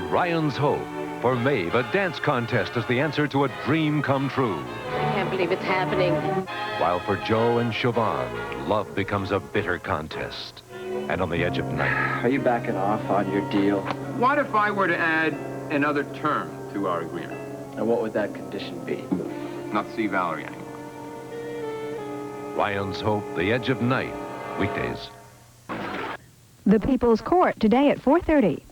Ryan's Hope. For Maeve, a dance contest is the answer to a dream come true. I can't believe it's happening. While for Joe and Siobhan, love becomes a bitter contest. And on the edge of night... Are you backing off on your deal? What if I were to add another term to our agreement? And what would that condition be? Not see Valerie anymore. Ryan's Hope, the edge of night. Weekdays. The People's Court, today at 4:30.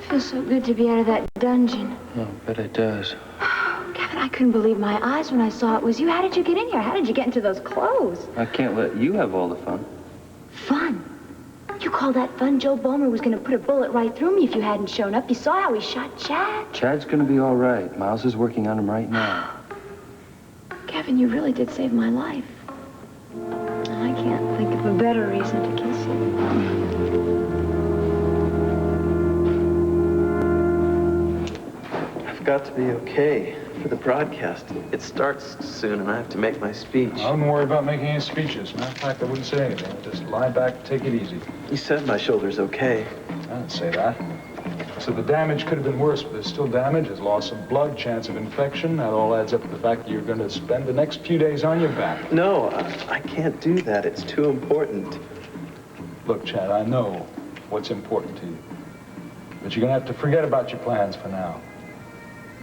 Feels so good to be out of that dungeon. Oh, but it does. Kevin, I couldn't believe my eyes when I saw it was you. How did you get in here? How did you get into those clothes? I can't let you have all the fun. Fun? You call that fun? Joe Bomer was going to put a bullet right through me if you hadn't shown up. You saw how he shot Chad? Chad's going to be all right. Miles is working on him right now. Kevin, you really did save my life. I can't think of a better reason to kiss you. I've got to be okay for the broadcast. It starts soon, and I have to make my speech. I wouldn't worry about making any speeches. Matter of fact, I wouldn't say anything. I'd just lie back and take it easy. You said my shoulder's okay. I didn't say that. So the damage could have been worse, but there's still damage. There's loss of blood, chance of infection. That all adds up to the fact that you're going to spend the next few days on your back. No, I can't do that. It's too important. Look, Chad, I know what's important to you. But you're going to have to forget about your plans for now.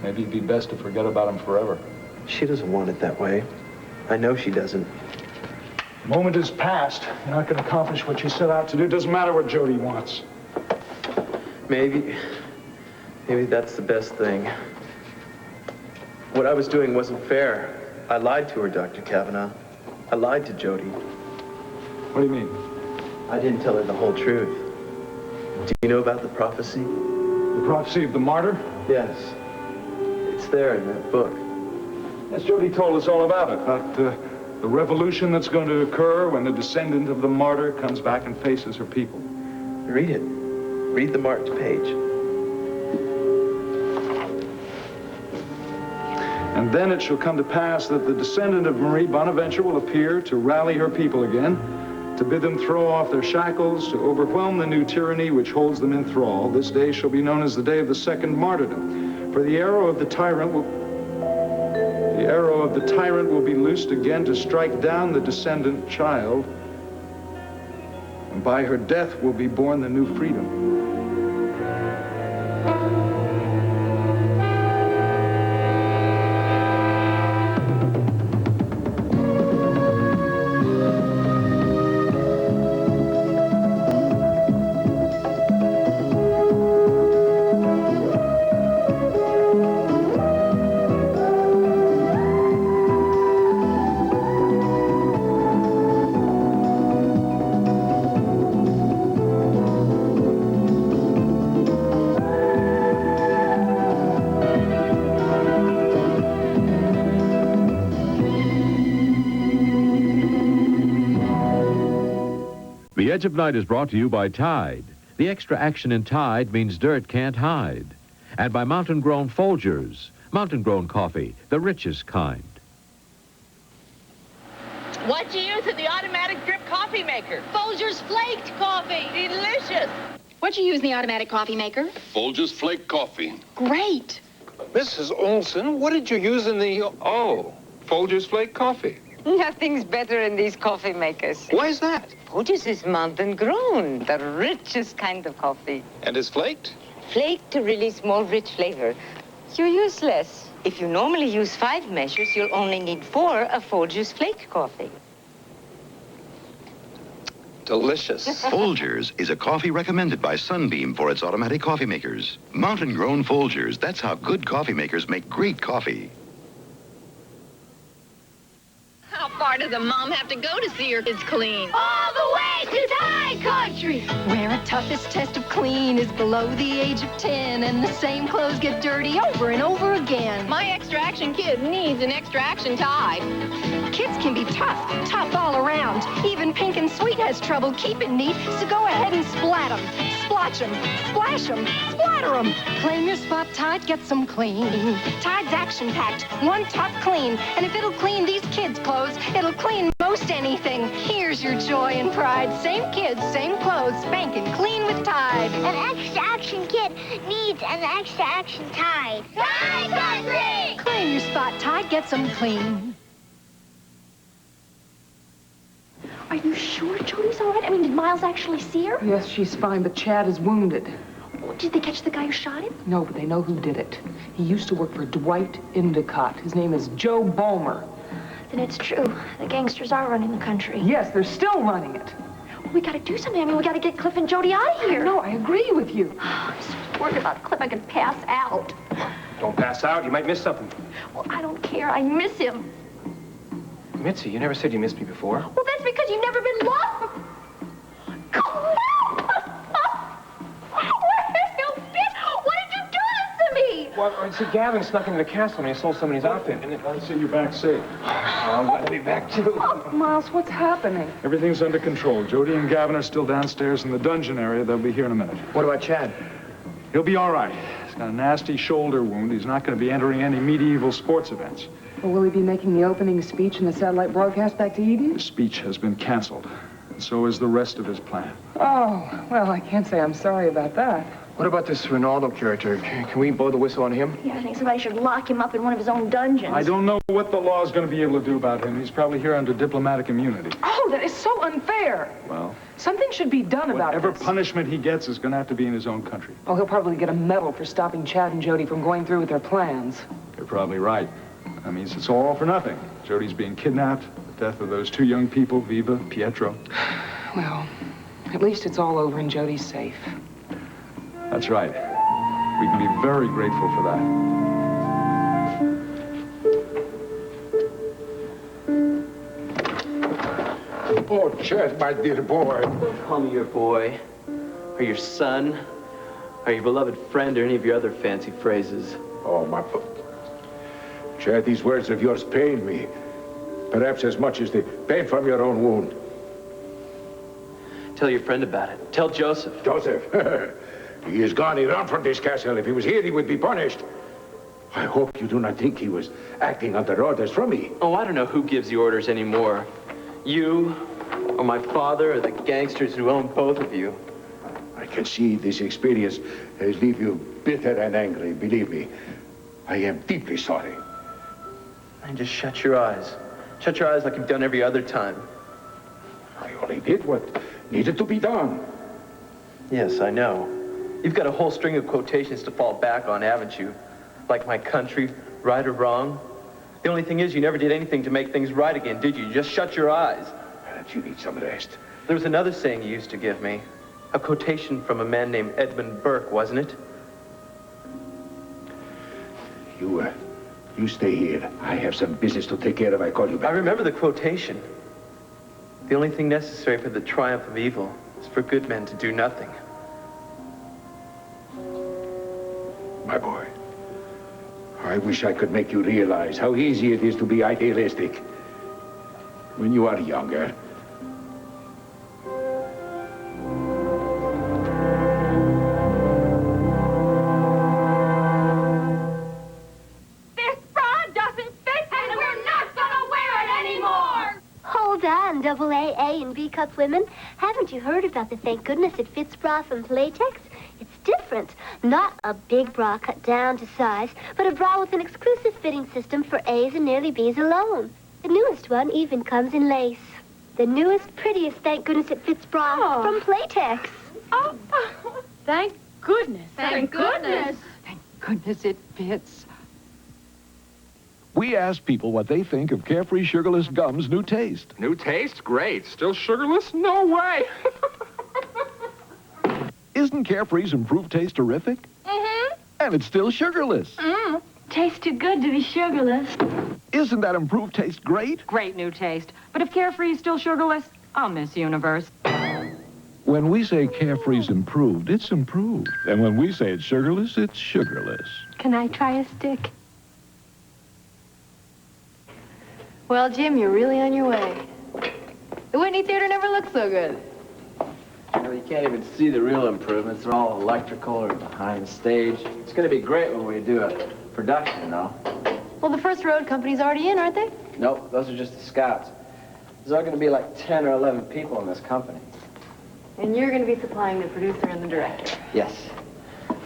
Maybe it'd be best to forget about them forever. She doesn't want it that way. I know she doesn't. The moment is past. You're not going to accomplish what you set out to do. It doesn't matter what Jody wants. Maybe that's the best thing. What I was doing wasn't fair. I lied to her, Dr. Kavanaugh. I lied to Jody. What do you mean? I didn't tell her the whole truth. Do you know about the prophecy? The prophecy of the martyr? Yes. It's there in that book. Yes, Jody told us all about it. About the revolution that's going to occur when the descendant of the martyr comes back and faces her people. Read it. Read the marked page. And then it shall come to pass that the descendant of Marie Bonaventure will appear to rally her people again, to bid them throw off their shackles, to overwhelm the new tyranny which holds them in thrall. This day shall be known as the day of the second martyrdom. For the arrow of the tyrant will be loosed again to strike down the descendant child, and by her death will be born the new freedom. The Edge of Night is brought to you by Tide. The extra action in Tide means dirt can't hide. And by Mountain Grown Folgers. Mountain Grown coffee, the richest kind. What you use in the automatic drip coffee maker? Folgers Flaked Coffee. Delicious. What'd you use in the automatic coffee maker? Folgers Flake Coffee. Great. Mrs. Olson, what did you use in the... Oh, Folgers Flake Coffee. Nothing's better in these coffee makers. Why is that? Folgers is mountain grown, the richest kind of coffee. And is flaked? Flaked to release more rich flavor. You use less. If you normally use 5 measures, you'll only need 4 of Folgers Flake Coffee. Delicious. Folgers is a coffee recommended by Sunbeam for its automatic coffee makers. Mountain Grown Folgers. That's how good coffee makers make great coffee. How far does a mom have to go to see her kids clean? All the way to Thai country. Where a toughest test of clean is below the age of 10, and the same clothes get dirty over and over again. My extra action kid needs an extra action tie. Kids can be tough all around. Even Pink and Sweet has trouble keeping neat, so go ahead and splat them, splotch them, splash them, splatter them. Claim your spot, Tide, get some clean. Tide's action-packed, one tough clean, and if it'll clean these kids' clothes, it'll clean most anything. Here's your joy and pride. Same kids, same clothes, spanking clean with Tide. An extra action kid needs an extra action Tide. Thai country. Claim your spot, Tide, get some clean. Are you sure Jody's all right? I mean, did Miles actually see her? Yes, she's fine, but Chad is wounded. Oh, did they catch the guy who shot him? No, but they know who did it. He used to work for Dwight Endicott. His name is Joe Bulmer. Then it's true. The gangsters are running the country. Yes, they're still running it. We gotta do something. I mean, we gotta get Cliff and Jody out of here. No, I agree with you. I'm so worried about Cliff. I could pass out. Don't pass out. You might miss something. Well, I don't care. I miss him. Mitzi, you never said you missed me before. Well, that's because you've never been lost. Where have you been? What did you do this to me? Well, see, Gavin snuck into the castle and he stole somebody's outfit. And I'll see you back safe. I'm glad to be back, too. Miles, what's happening? Everything's under control. Jody and Gavin are still downstairs in the dungeon area. They'll be here in a minute. What about Chad? He'll be all right. He's got a nasty shoulder wound. He's not going to be entering any medieval sports events. Well, will he be making the opening speech in the satellite broadcast back to Eden? The speech has been canceled, and so is the rest of his plan. Oh, well, I can't say I'm sorry about that. What about this Ronaldo character? Can we blow the whistle on him? Yeah, I think somebody should lock him up in one of his own dungeons. I don't know what the law's going to be able to do about him. He's probably here under diplomatic immunity. Oh, that is so unfair. Well, something should be done about whatever this. punishment he gets is going to have to be in his own country. Oh, he'll probably get a medal for stopping Chad and Jody from going through with their plans. You're probably right. That means it's all for nothing. Jody's being kidnapped, the death of those two young people, Viva, Pietro. Well, at least it's all over and Jody's safe. That's right. We can be very grateful for that. Oh, Chad, my dear boy. Call me your boy, or your son, or your beloved friend, or any of your other fancy phrases. Oh, my... Chad, these words of yours pain me. Perhaps as much as the pain from your own wound. Tell your friend about it. Tell Joseph. Joseph? He is gone. He ran from this castle. If he was here, he would be punished. I hope you do not think he was acting under orders from me. Oh, I don't know who gives you orders anymore. You, or my father, or the gangsters who own both of you. I can see this experience leave you bitter and angry. Believe me, I am deeply sorry. And just shut your eyes. Shut your eyes like you've done every other time. I only did what needed to be done. Yes, I know. You've got a whole string of quotations to fall back on, haven't you? Like my country, right or wrong. The only thing is you never did anything to make things right again, did you? You just shut your eyes. And you need some rest. There was another saying you used to give me. A quotation from a man named Edmund Burke, wasn't it? You stay here. I have some business to take care of. I call you back. I remember the quotation. The only thing necessary for the triumph of evil is for good men to do nothing. My boy, I wish I could make you realize how easy it is to be idealistic when you are younger. This bra doesn't fit, and we're not gonna wear it anymore! Hold on, AA and B cup women. Haven't you heard about the Thank Goodness It Fits bra from Playtex? It's different. Not a big bra cut down to size, but a bra with an exclusive fitting system for A's and nearly B's alone. The newest one even comes in lace. The newest, prettiest Thank Goodness It Fits bra from Playtex. Oh, thank goodness. Thank goodness. Thank goodness it fits. We asked people what they think of Carefree Sugarless Gum's new taste. New taste? Great. Still sugarless? No way. Isn't Carefree's improved taste terrific? Mm-hmm. And it's still sugarless. Tastes too good to be sugarless. Isn't that improved taste great? Great new taste. But if Carefree is still sugarless, I'll miss Universe. When we say Carefree's improved, it's improved. And when we say it's sugarless, it's sugarless. Can I try a stick? Well, Jim, you're really on your way. The Whitney Theater never looked so good. Well, you can't even see the real improvements. They're all electrical or behind the stage. It's going to be great when we do a production, you know. Well, the First Road Company's already in, aren't they? Nope, those are just the scouts. There's all going to be like 10 or 11 people in this company. And you're going to be supplying the producer and the director. Yes,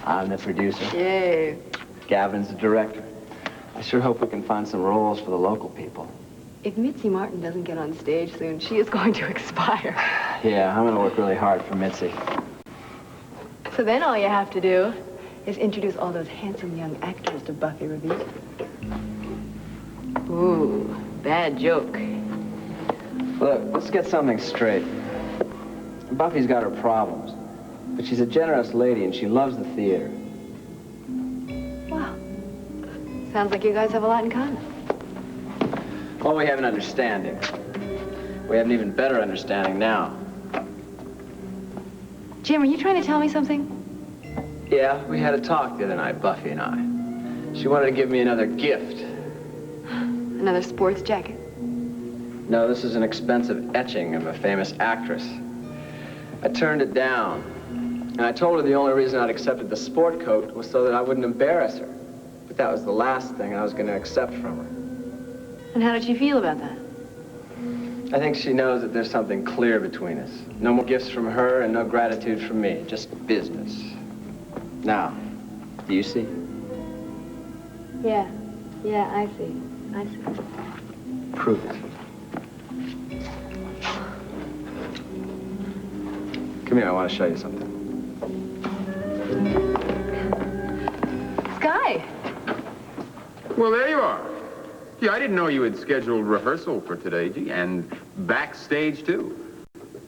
I'm the producer. Yay. Gavin's the director. I sure hope we can find some roles for the local people. If Mitzi Martin doesn't get on stage soon, she is going to expire. Yeah, I'm going to work really hard for Mitzi. So then all you have to do is introduce all those handsome young actors to Buffy Revere. Ooh, bad joke. Look, let's get something straight. Buffy's got her problems, but she's a generous lady and she loves the theater. Wow. Sounds like you guys have a lot in common. Well, we have an understanding. We have an even better understanding now. Jim, are you trying to tell me something? Yeah, we had a talk the other night, Buffy and I. She wanted to give me another gift. Another sports jacket? No, this is an expensive etching of a famous actress. I turned it down, and I told her the only reason I'd accepted the sport coat was so that I wouldn't embarrass her. But that was the last thing I was going to accept from her. And how did she feel about that? I think she knows that there's something clear between us. No more gifts from her and no gratitude from me, just business. Now, do you see? Yeah, I see. I see. Prove it. Come here, I want to show you something. Sky! Well, there you are. Gee, I didn't know you had scheduled rehearsal for today, gee, and Backstage, too.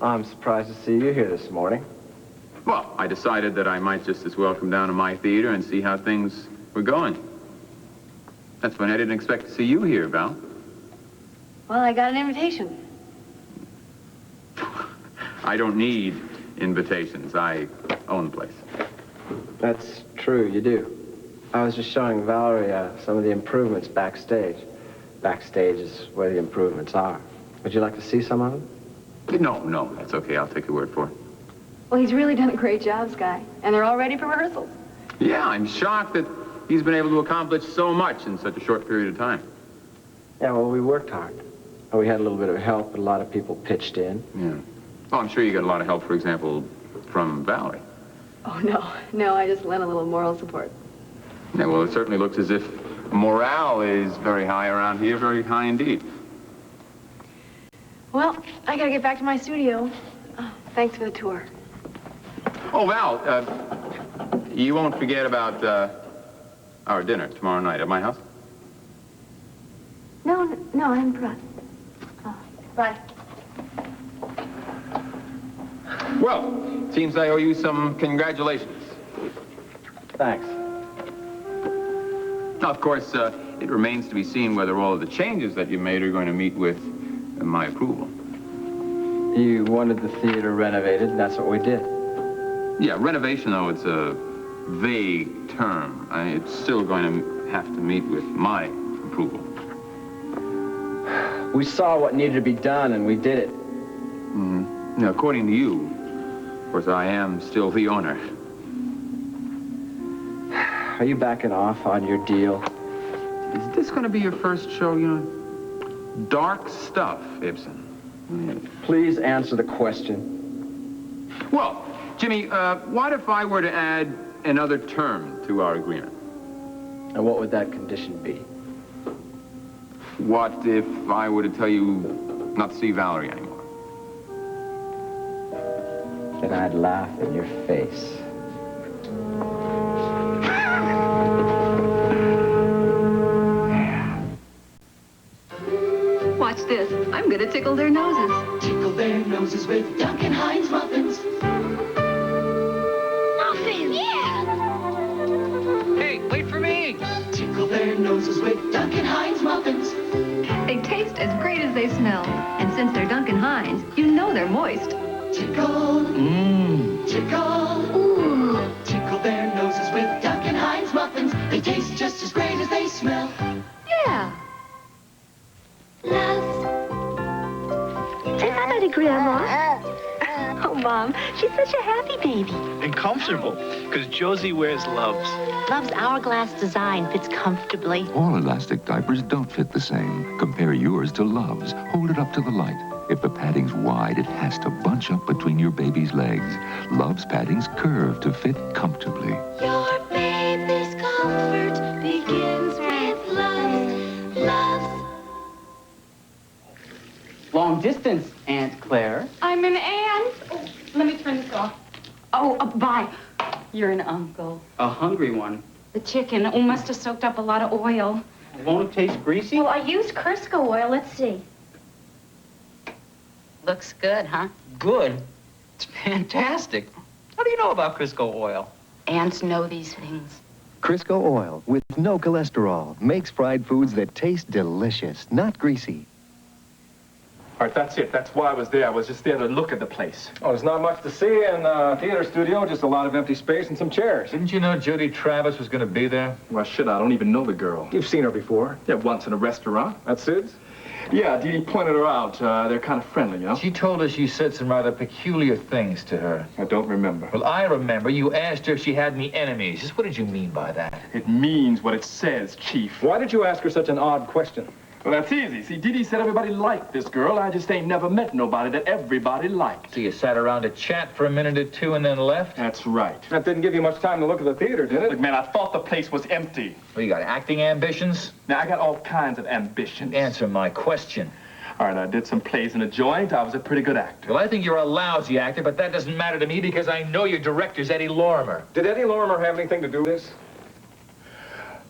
I'm surprised to see you here this morning. Well, I decided that I might just as well come down to my theater and see how things were going. That's when I didn't expect to see you here, Val. Well, I got an invitation. I don't need invitations. I own the place. That's true, you do. I was just showing Valerie some of the improvements backstage. Backstage is where the improvements are. Would you like to see some of them? No, that's okay. I'll take your word for it. Well, he's really done a great job, Sky. And they're all ready for rehearsals. Yeah, I'm shocked that he's been able to accomplish so much in such a short period of time. Yeah, well, we worked hard. We had a little bit of help, but a lot of people pitched in. Yeah. Well, I'm sure you got a lot of help, for example, from Valerie. Oh, no, I just lent a little moral support. Yeah, well, it certainly looks as if morale is very high around here, very high indeed. Well, I gotta get back to my studio. Oh, thanks for the tour. Oh, Val, you won't forget about our dinner tomorrow night at my house? No, I haven't forgotten. Oh, bye. Well, seems I owe you some congratulations. Thanks. Now, of course, it remains to be seen whether all of the changes that you made are going to meet with my approval. You wanted the theater renovated, and that's what we did. Yeah, renovation, though, it's a vague term. It's still going to have to meet with my approval. We saw what needed to be done, and we did it. Mm-hmm. Now, according to you, of course, I am still the owner. Are you backing off on your deal? Is this going to be your first show, you know? Dark stuff, Ibsen. Please answer the question. Well, Jimmy, what if I were to add another term to our agreement? And what would that condition be? What if I were to tell you not to see Valerie anymore? Then I'd laugh in your face. Watch this. I'm gonna tickle their noses. Tickle their noses with Duncan Hines muffins. Muffins! Yeah! Hey, wait for me! Tickle their as great as they smell. And since they're Duncan Hines, you know they're moist. Tickle. Tickle. Ooh. Tickle their noses with Duncan Hines muffins. They taste just as great as they smell. Yeah. Loves. Say hi to Grandma. Oh, Mom, she's such a happy baby. And comfortable, because Josie wears Loves. Love's hourglass design fits comfortably. All elastic diapers don't fit the same. Compare yours to Love's. Hold it up to the light. If the padding's wide, it has to bunch up between your baby's legs. Love's padding's curve to fit comfortably. Your baby's comfort begins with Loves. Loves. Long distance, Aunt Claire. I'm an aunt. Oh, let me turn this off. Oh, bye. You're an uncle. A hungry one. The chicken must have soaked up a lot of oil. Won't it taste greasy? Well, I used Crisco oil. Let's see. Looks good, huh? Good. It's fantastic. What do you know about Crisco oil? Aunts know these things. Crisco oil with no cholesterol makes fried foods that taste delicious, not greasy. All right, that's it. That's why I was there. I was just there to look at the place. Oh, there's not much to see in the theater studio, just a lot of empty space and some chairs. Didn't you know Judy Travis was going to be there? Well, shit, I don't even know the girl. You've seen her before. Yeah, once in a restaurant. At Sid's? Yeah, Dee Dee pointed her out. They're kind of friendly, you know? She told us you said some rather peculiar things to her. I don't remember. Well, I remember. You asked her if she had any enemies. Just what did you mean by that? It means what it says, Chief. Why did you ask her such an odd question? Well, that's easy. See, Dee Dee said everybody liked this girl. I just ain't never met nobody that everybody liked. So you sat around to chat for a minute or two and then left? That's right. That didn't give you much time to look at the theater, did it? Look, man, I thought the place was empty. Well, you got acting ambitions? Now, I got all kinds of ambitions. Answer my question. All right, I did some plays in a joint. I was a pretty good actor. Well, I think you're a lousy actor, but that doesn't matter to me because I know your director's Eddie Lorimer. Did Eddie Lorimer have anything to do with this?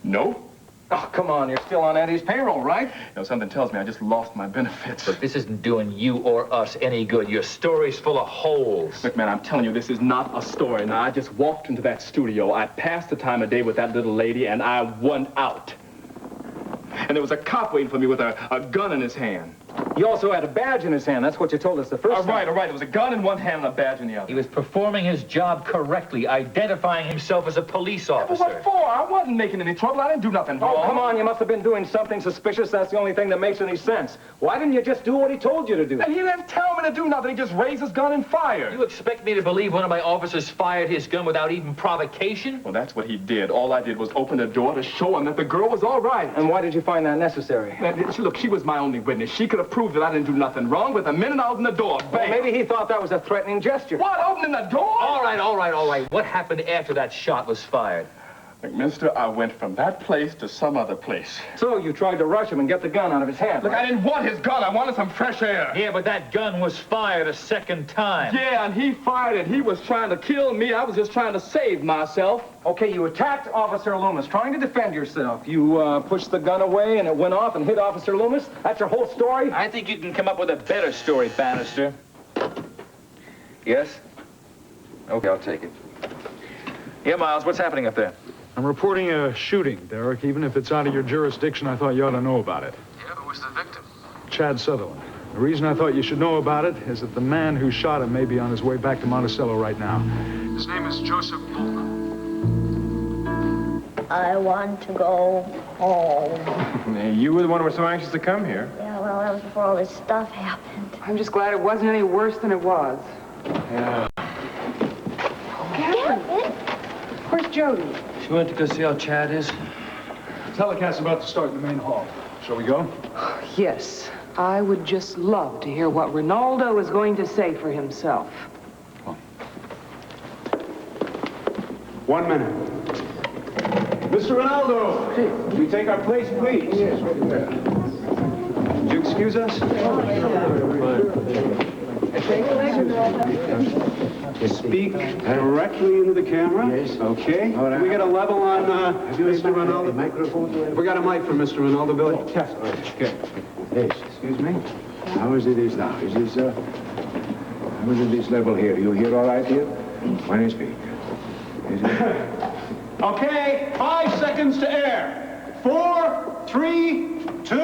No. Oh, come on, you're still on Eddie's payroll, right? You know, something tells me I just lost my benefits. But this isn't doing you or us any good. Your story's full of holes. Look, man, I'm telling you, this is not a story. Now, I just walked into that studio. I passed the time of day with that little lady, and I went out. And there was a cop waiting for me with a gun in his hand. He also had a badge in his hand. That's what you told us the first time. All right. There was a gun in one hand and a badge in the other. He was performing his job correctly, identifying himself as a police officer. But what for? I wasn't making any trouble. I didn't do nothing wrong. Oh, come on. You must have been doing something suspicious. That's the only thing that makes any sense. Why didn't you just do what he told you to do? And he didn't tell me to do nothing. He just raised his gun and fired. You expect me to believe one of my officers fired his gun without even provocation? Well, that's what he did. All I did was open the door to show him that the girl was all right. And why did you find that necessary? Look, she was my only witness. She could have proved that I didn't do nothing wrong, but the minute I opened the door, bang. Well, maybe he thought that was a threatening gesture. What, opening the door? All right. What happened after that shot was fired? Look, mister, I went from that place to some other place. So you tried to rush him and get the gun out of his hand, Look, right? I didn't want his gun. I wanted some fresh air. Yeah, but that gun was fired a second time. Yeah, and he fired it. He was trying to kill me. I was just trying to save myself. Okay, you attacked Officer Loomis, trying to defend yourself. You pushed the gun away and it went off and hit Officer Loomis? That's your whole story? I think you can come up with a better story, Bannister. Yes? Okay, I'll take it. Yeah, Miles, what's happening up there? I'm reporting a shooting, Derek. Even if it's out of your jurisdiction, I thought you ought to know about it. Yeah, who was the victim? Chad Sutherland. The reason I thought you should know about it is that the man who shot him may be on his way back to Monticello right now. His name is Joseph Bulmer. I want to go home. You were the one who was so anxious to come here. Yeah, well, that was before all this stuff happened. I'm just glad it wasn't any worse than it was. Yeah. Gavin! Where's Jody? She went to go see how Chad is. Telecast's about to start in the main hall. Shall we go? Yes. I would just love to hear what Ronaldo is going to say for himself. 1 minute. Mr. Ronaldo, can we take our place, please? Yes, right there. Would you excuse us? Speak directly into the camera. Yes. Okay. All right. We got a level on Mr. Ronaldo. Microphone. We got a mic for Mr. Ronaldo, Billy. Yes. Okay. Yes. Excuse me. How is it now? Is this how is it this level here? You hear all right here? When I speak. Is it? Okay. 5 seconds to air. 4, 3, 2.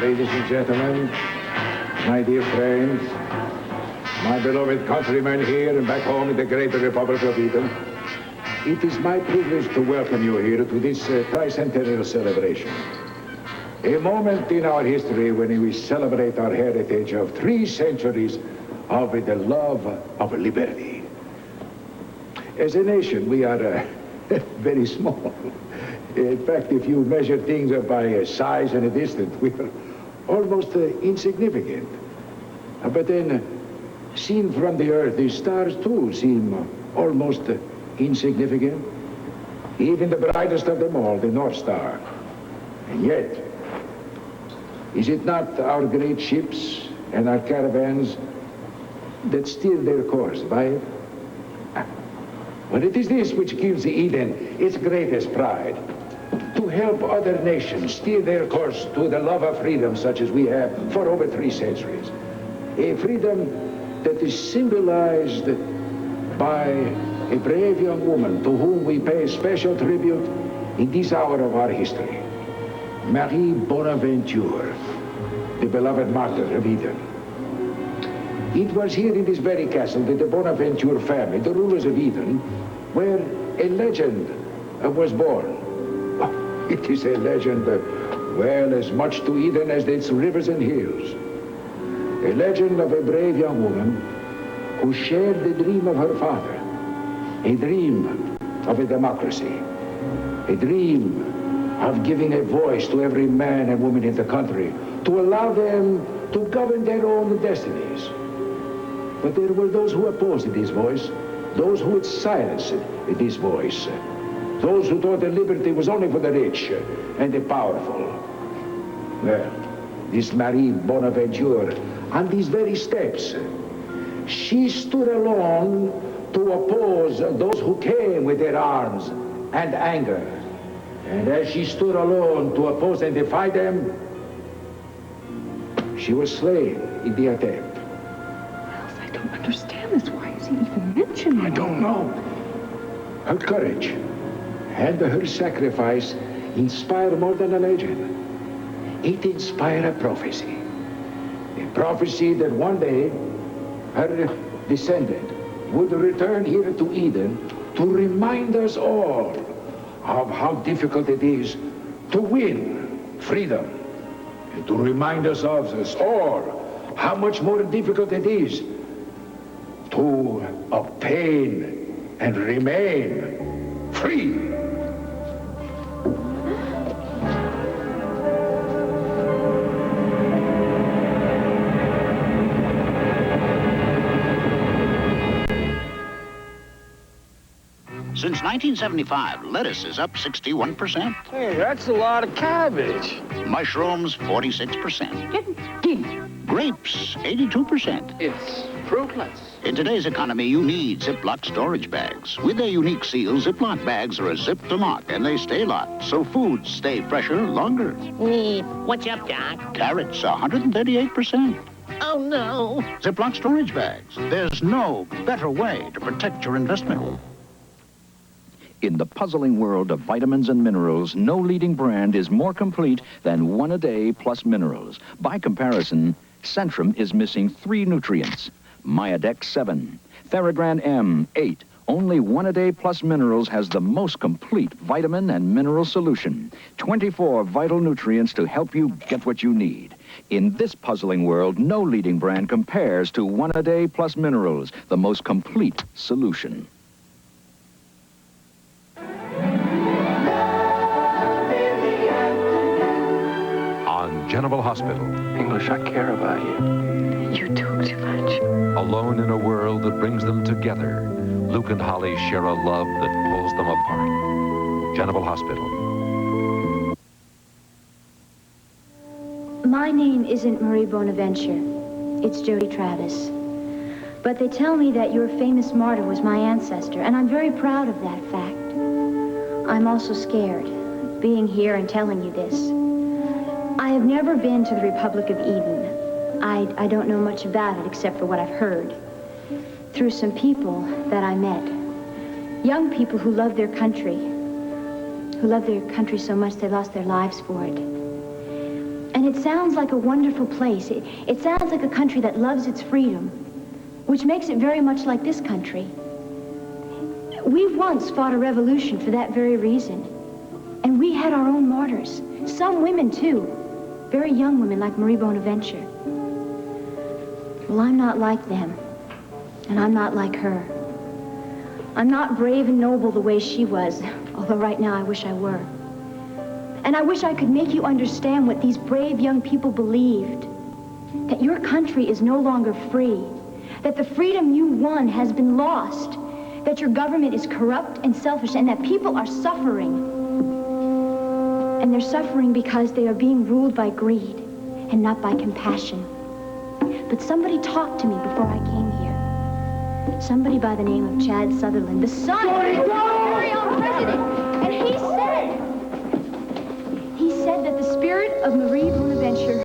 ladies and gentlemen, my dear friends, my beloved countrymen here and back home in the great Republic of Eden, it is my privilege to welcome you here to this tricentennial celebration. A moment in our history when we celebrate our heritage of 3 centuries of the love of liberty. As a nation, we are very small. In fact, if you measure things by size and a distance, we are almost insignificant. But then, seen from the earth, the stars too seem almost insignificant. Even the brightest of them all, the North Star. And yet, is it not our great ships and our caravans that steer their course by it? Well, it is this which gives Eden its greatest pride. To help other nations steer their course to the love of freedom such as we have for over 3 centuries. A freedom that is symbolized by a brave young woman to whom we pay special tribute in this hour of our history. Marie Bonaventure, the beloved martyr of Eden. It was here in this very castle that the Bonaventure family, the rulers of Eden, where a legend was born. Oh, it is a legend, well, as much to Eden as its rivers and hills. A legend of a brave young woman who shared the dream of her father, a dream of a democracy, a dream of giving a voice to every man and woman in the country, to allow them to govern their own destinies. But there were those who opposed this voice, those who would silence this voice, those who thought that liberty was only for the rich and the powerful. Well, this Marie Bonaventure, on these very steps, she stood alone to oppose those who came with their arms and anger. And as she stood alone to oppose and defy them, she was slain in the attempt. I don't understand this. Why is he even mentioned? I don't know. Her courage and her sacrifice inspire more than a legend. It inspired a prophecy. A prophecy that one day her descendant would return here to Eden to remind us all of how difficult it is to win freedom. And to remind us all how much more difficult it is to obtain and remain free. Since 1975, lettuce is up 61%. Hey, that's a lot of cabbage. Mushrooms, 46%. Grapes, 82%. It's fruitless. In today's economy, you need Ziploc storage bags. With their unique seal, Ziploc bags are a zip to lock, and they stay locked, so foods stay fresher longer. What's up, Doc? Carrots, 138%. Oh, no. Ziploc storage bags. There's no better way to protect your investment. In the puzzling world of vitamins and minerals, no leading brand is more complete than 1 a day plus minerals. By comparison, Centrum is missing 3 nutrients. Myodex 7, Theragran M 8. Only 1 a day plus minerals has the most complete vitamin and mineral solution. 24 vital nutrients to help you get what you need. In this puzzling world, no leading brand compares to 1 a day plus minerals, the most complete solution. General Hospital. English, I care about you. You talk too much. Alone in a world that brings them together, Luke and Holly share a love that pulls them apart. General Hospital. My name isn't Marie Bonaventure. It's Jody Travis. But they tell me that your famous martyr was my ancestor, and I'm very proud of that fact. I'm also scared, being here and telling you this. I have never been to the Republic of Eden. I don't know much about it except for what I've heard. Through some people that I met. Young people who love their country. Who love their country so much they lost their lives for it. And it sounds like a wonderful place. It sounds like a country that loves its freedom, which makes it very much like this country. We once fought a revolution for that very reason. And we had our own martyrs. Some women, too. Very young women like Marie Bonaventure. Well, I'm not like them. And I'm not like her. I'm not brave and noble the way she was, although right now I wish I were. And I wish I could make you understand what these brave young people believed. That your country is no longer free. That the freedom you won has been lost. That your government is corrupt and selfish, and that people are suffering. And they're suffering because they are being ruled by greed and not by compassion. But somebody talked to me before I came here. Somebody by the name of Chad Sutherland, the son of our very own president. And he said that the spirit of Marie Bonaventure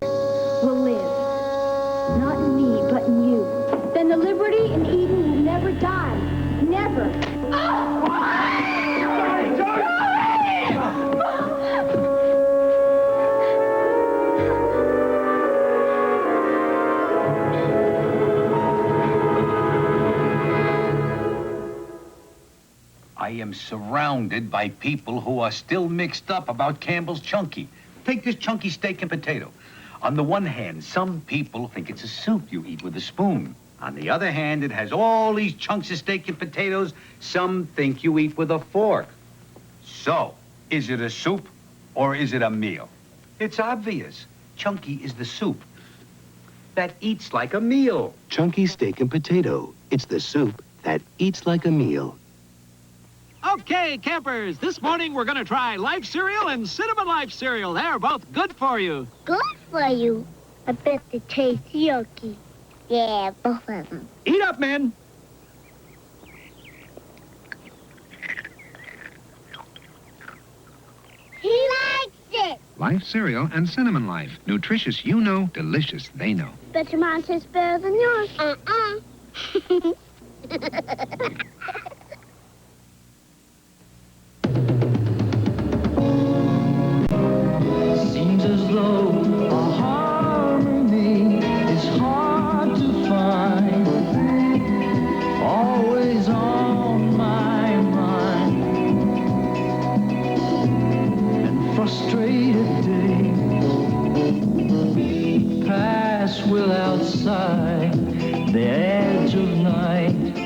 will live. Not in me, but in you. Then the liberty in Eden will never die. Never. I am surrounded by people who are still mixed up about Campbell's Chunky. Take this chunky steak and potato. On the one hand, some people think it's a soup you eat with a spoon. On the other hand, it has all these chunks of steak and potatoes some think you eat with a fork. So, is it a soup or is it a meal? It's obvious. Chunky is the soup that eats like a meal. Chunky steak and potato. It's the soup that eats like a meal. Okay, campers, this morning we're going to try Life Cereal and Cinnamon Life Cereal. They're both good for you. Good for you? I bet they taste yucky. Yeah, both of them. Eat up, men. He likes it. Life Cereal and Cinnamon Life. Nutritious you know, delicious they know. Bet your mine tastes better than yours. Seems as though a harmony is hard to find. Always on my mind. And frustrated days pass without sight. The edge of night,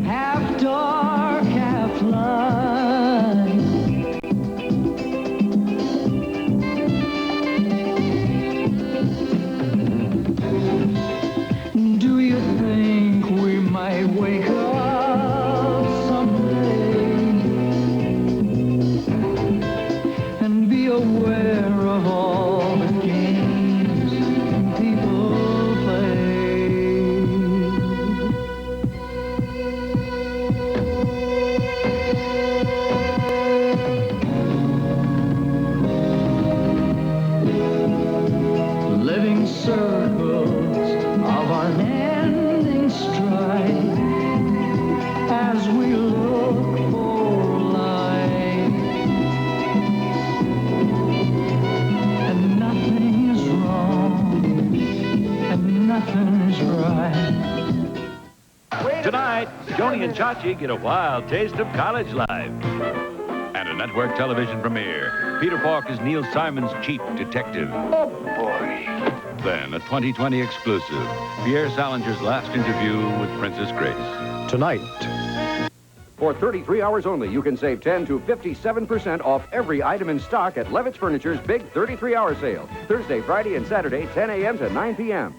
half dark, half light. Do you think we might wake up someday and be aware of all the games people play? Living circles of unending strife as we look for light, and nothing is wrong and nothing is right. Tonight, Joni and Chachi get a wild taste of college life. And a network television premiere. Peter Falk is Neil Simon's chief detective. Oh, boy. Then, a 2020 exclusive. Pierre Salinger's last interview with Princess Grace. Tonight. For 33 hours only, you can save 10 to 57% off every item in stock at Levitt's Furniture's big 33-hour sale. Thursday, Friday, and Saturday, 10 a.m. to 9 p.m.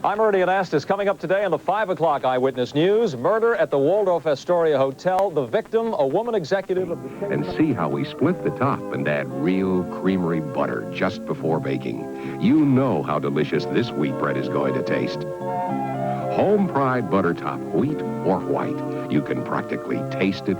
I'm Ernie Anastas. Coming up today on the 5 o'clock Eyewitness News, murder at the Waldorf Astoria Hotel. The victim, a woman executive of the... And see how we split the top and add real creamery butter just before baking. You know how delicious this wheat bread is going to taste. Home Pride Butter Top, wheat or white. You can practically taste it.